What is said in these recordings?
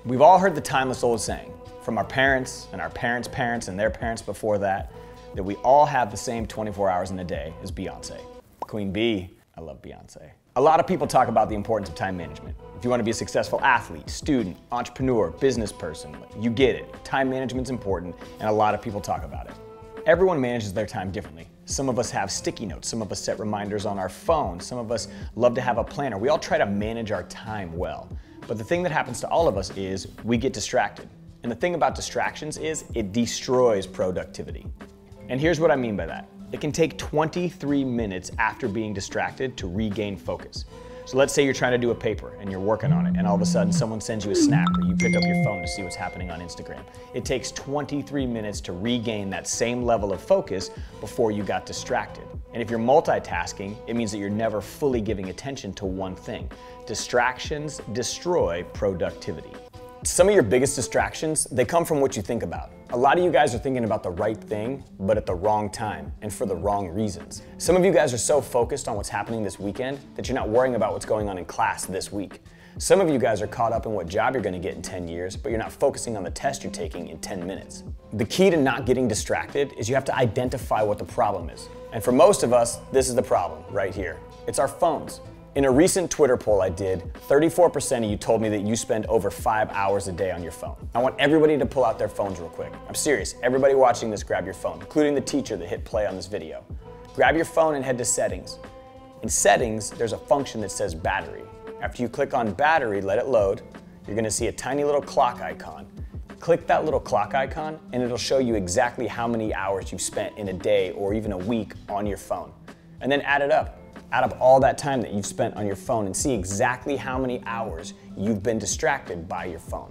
We've all heard the timeless old saying from our parents and our parents' parents and their parents before that we all have the same 24 hours in a day as Beyonce. Queen Bee, I love Beyonce. A lot of people talk about the importance of time management. If you want to be a successful athlete, student, entrepreneur, business person, you get it. Time management's important and a lot of people talk about it. Everyone manages their time differently. Some of us have sticky notes, some of us set reminders on our phone, some of us love to have a planner. We all try to manage our time well. But the thing that happens to all of us is we get distracted. And the thing about distractions is it destroys productivity. And here's what I mean by that. It can take 23 minutes after being distracted to regain focus. So let's say you're trying to do a paper and you're working on it and all of a sudden someone sends you a snap or you pick up your phone to see what's happening on Instagram. It takes 23 minutes to regain that same level of focus before you got distracted. And if you're multitasking, it means that you're never fully giving attention to one thing. Distractions destroy productivity. Some of your biggest distractions, they come from what you think about. A lot of you guys are thinking about the right thing, but at the wrong time and for the wrong reasons. Some of you guys are so focused on what's happening this weekend that you're not worrying about what's going on in class this week. Some of you guys are caught up in what job you're going to get in 10 years, but you're not focusing on the test you're taking in 10 minutes. The key to not getting distracted is you have to identify what the problem is. And for most of us, this is the problem right here. It's our phones. In a recent Twitter poll I did, 34% of you told me that you spend over 5 hours a day on your phone. I want everybody to pull out their phones real quick. I'm serious. Everybody watching this, grab your phone, including the teacher that hit play on this video. Grab your phone and head to settings. In settings, there's a function that says battery. After you click on battery, let it load, you're gonna see a tiny little clock icon. Click that little clock icon and it'll show you exactly how many hours you've spent in a day or even a week on your phone. And then add it up. Add up all that time that you've spent on your phone and see exactly how many hours you've been distracted by your phone.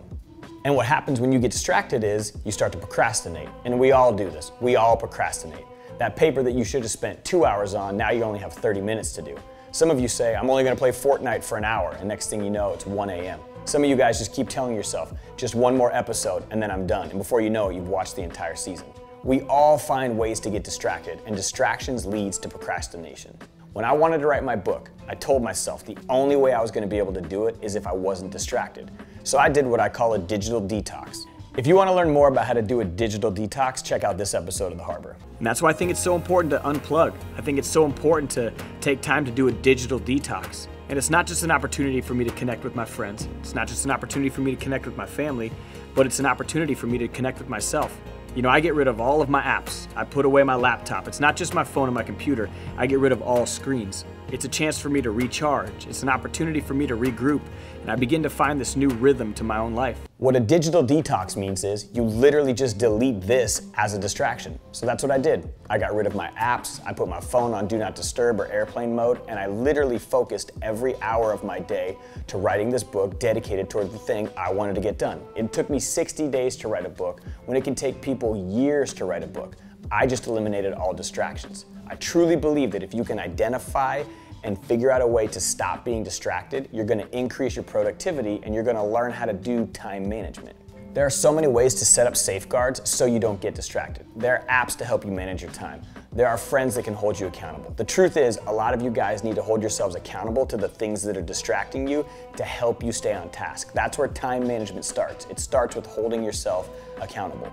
And what happens when you get distracted is you start to procrastinate. And we all do this. We all procrastinate. That paper that you should have spent 2 hours on, now you only have 30 minutes to do. Some of you say, I'm only gonna play Fortnite for an hour, and next thing you know, it's 1 a.m. Some of you guys just keep telling yourself, just one more episode and then I'm done. And before you know it, you've watched the entire season. We all find ways to get distracted, and distractions leads to procrastination. When I wanted to write my book, I told myself the only way I was going to be able to do it is if I wasn't distracted. So I did what I call a digital detox. If you want to learn more about how to do a digital detox, check out this episode of The Harbor. And that's why I think it's so important to unplug. I think it's so important to take time to do a digital detox. And it's not just an opportunity for me to connect with my friends. It's not just an opportunity for me to connect with my family, but it's an opportunity for me to connect with myself. You know, I get rid of all of my apps. I put away my laptop. It's not just my phone and my computer. I get rid of all screens. It's a chance for me to recharge. It's an opportunity for me to regroup. And I begin to find this new rhythm to my own life. What a digital detox means is you literally just delete this as a distraction. So that's what I did. I got rid of my apps. I put my phone on Do Not Disturb or airplane mode, and I literally focused every hour of my day to writing this book dedicated toward the thing I wanted to get done. It took me 60 days to write a book when it can take people years to write a book. I just eliminated all distractions. I truly believe that if you can identify and figure out a way to stop being distracted, you're gonna increase your productivity and you're gonna learn how to do time management. There are so many ways to set up safeguards so you don't get distracted. There are apps to help you manage your time. There are friends that can hold you accountable. The truth is, a lot of you guys need to hold yourselves accountable to the things that are distracting you to help you stay on task. That's where time management starts. It starts with holding yourself accountable.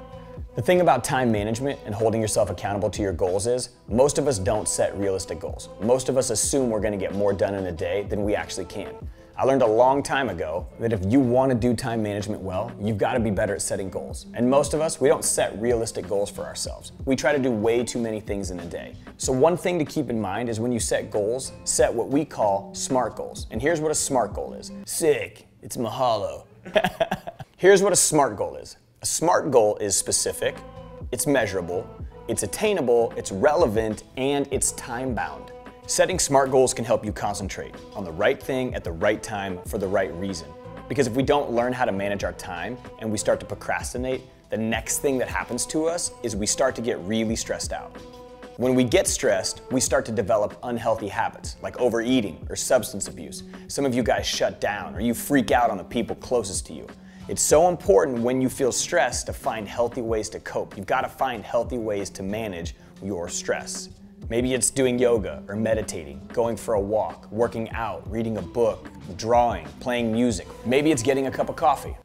The thing about time management and holding yourself accountable to your goals is most of us don't set realistic goals. Most of us assume we're going to get more done in a day than we actually can. I learned a long time ago that if you want to do time management well, you've got to be better at setting goals. And most of us, we don't set realistic goals for ourselves. We try to do way too many things in a day. So one thing to keep in mind is when you set goals, set what we call SMART goals. And here's what a SMART goal is. Sick, it's mahalo. Here's what a SMART goal is. A SMART goal is specific, it's measurable, it's attainable, it's relevant, and it's time-bound. Setting SMART goals can help you concentrate on the right thing at the right time for the right reason. Because if we don't learn how to manage our time and we start to procrastinate, the next thing that happens to us is we start to get really stressed out. When we get stressed, we start to develop unhealthy habits like overeating or substance abuse. Some of you guys shut down or you freak out on the people closest to you. It's so important when you feel stressed to find healthy ways to cope. You've got to find healthy ways to manage your stress. Maybe it's doing yoga or meditating, going for a walk, working out, reading a book, drawing, playing music. Maybe it's getting a cup of coffee.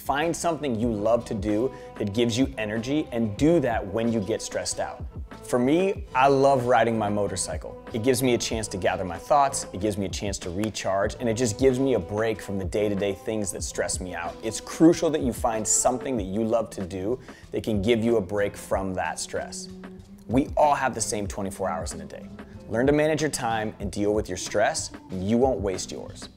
Find something you love to do that gives you energy and do that when you get stressed out. For me, I love riding my motorcycle. It gives me a chance to gather my thoughts, it gives me a chance to recharge, and it just gives me a break from the day-to-day things that stress me out. It's crucial that you find something that you love to do that can give you a break from that stress. We all have the same 24 hours in a day. Learn to manage your time and deal with your stress, and you won't waste yours.